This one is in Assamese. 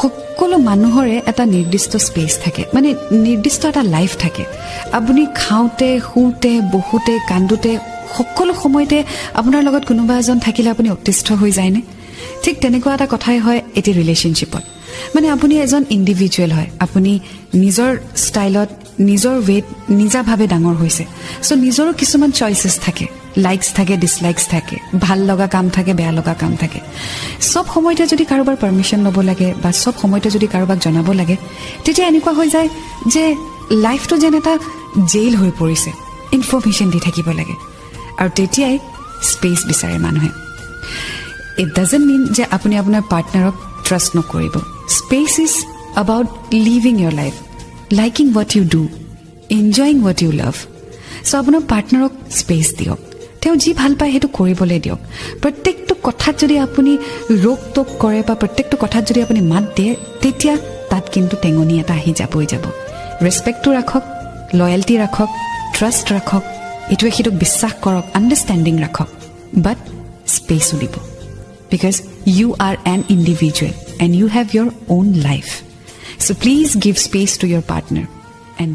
সকলো মানুহৰে এটা নিৰ্দিষ্ট স্পেচ থাকে মানে নিৰ্দিষ্ট এটা লাইফ থাকে আপুনি খাওঁতে শুতে বহুতে কান্দুতে সকলো সময়তে আপোনাৰ লগত কোনোবা এজন থাকিলে আপুনি অতিষ্ঠ হৈ যায়নে ঠিক তেনেকুৱা এটা কথাই হয় এটি ৰিলেশ্যনশ্বিপত মানে আপুনি এজন ইণ্ডিভিজুৱেল হয় আপুনি নিজৰ ষ্টাইলত নিজৰ ৱেট নিজাভাৱে ডাঙৰ হৈছে সো নিজৰো কিছুমান চইচেছ থাকে লাইকস থাকে ডিসলাইকস থাকে ভাল লগা কাম থাকে বেয়া লগা কাম থাকে সব সময়তে যদি কাৰোবাৰ পাৰমিশন লব লাগে বা সব সময়তে যদি কাৰোবাক জনাব লাগে তেতিয়া এনেকুৱা হৈ যায় যে লাইফটো যেন এটা জেইল হৈ পৰিছে ইনফৰমেশন দি থাকিব লাগে আৰু তেতিয়াই স্পেচ বিচাৰে মানুহে ইট ডাজন্ট মিন যে আপুনি আপোনাৰ পাৰ্টনাৰক ট্ৰাষ্ট নকৰিব space is about living your life liking what you do enjoying what you love so আপোনাৰ পাৰ্টনাৰক স্পেচ দিয়ক তেওঁ যি ভাল পায় হেতু কৰিবলৈ দিয়ক প্ৰত্যেকটো কথাত যদি আপুনি ৰোক টক কৰে বা প্ৰত্যেকটো কথাত যদি আপুনি মাত দিয়ে তেতিয়া তাত কিন্তু টেঙনি এটা আহি যাবই যাব ৰেসপেক্টটো ৰাখক লয়ালটি ৰাখক ট্ৰাষ্ট ৰাখক ইটোৱে সিটোক বিশ্বাস কৰক আণ্ডাৰষ্টেণ্ডিং ৰাখক বাট স্পেচো দিব because you are an individual and you have your own life so please give space to your partner and